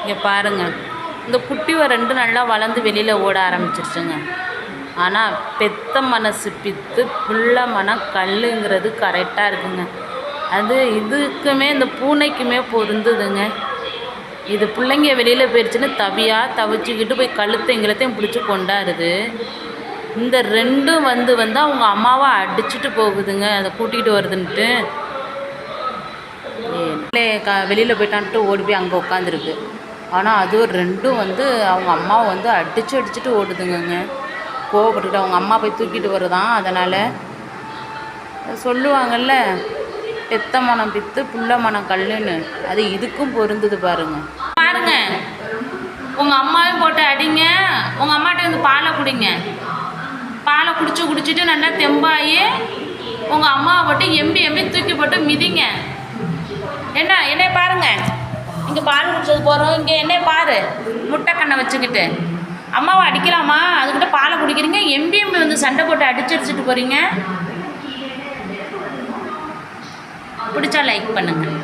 இங்கே பாருங்கள், இந்த குட்டிவை 2 நல்லா வளர்ந்து வெளியில் ஓட ஆரம்பிச்சிருச்சுங்க. ஆனால் பெத்த மனசு பித்து புள்ள மனம் கல்லுங்கிறது கரெக்டாக இருக்குங்க. அது இதுக்குமே இந்த பூனைக்குமே பொருந்துதுங்க. இது பிள்ளைங்க வெளியில் போயிடுச்சுன்னு தவிச்சிக்கிட்டு போய் கழுத்தையும் பிடிச்சி கொண்டாடுது. இந்த 2ம் வந்து அவங்க அம்மாவை அடிச்சுட்டு போகுதுங்க, அதை கூட்டிகிட்டு வருதுன்ட்டு. வெளியில் போயிட்டான்ட்டு ஓடி போய் அங்கே உட்காந்துருக்கு. ஆனால் அது 2ம் அவங்க அம்மாவை அடிச்சுட்டு ஓடுதுங்க. கோவப்பட்டுக்கிட்டு அவங்க அம்மா போய் தூக்கிட்டு வருதான். அதனால் சொல்லுவாங்கள்ல, பெத்த மனம் பித்து புள்ள மனம் கல்லுன்னு, அது இதுக்கும் பொருந்துது பாருங்க. உங்கள் அம்மாவையும் போட்டு அடிங்க, உங்கள் அம்மாட்ட பாலை குடிங்க. பாலை குடிச்சிட்டு நல்லா தெம்பாயி உங்கள் அம்மாவை போட்டு எம்பி தூக்கி போட்டு மிதிங்க. என்னை பாருங்க, இங்கே பால் குடிச்சது போகிறோம், இங்கே என்னை பாரு, முட்டை கண்ணை வச்சுக்கிட்டு அம்மாவை அடிக்கலாமா, அதுக்கிட்ட பாலை குடிக்கிறீங்க, எம்பி சண்டை போட்டு அடிச்சுட்டு போகிறீங்க. பிடிச்சா லைக் பண்ணுங்கள்.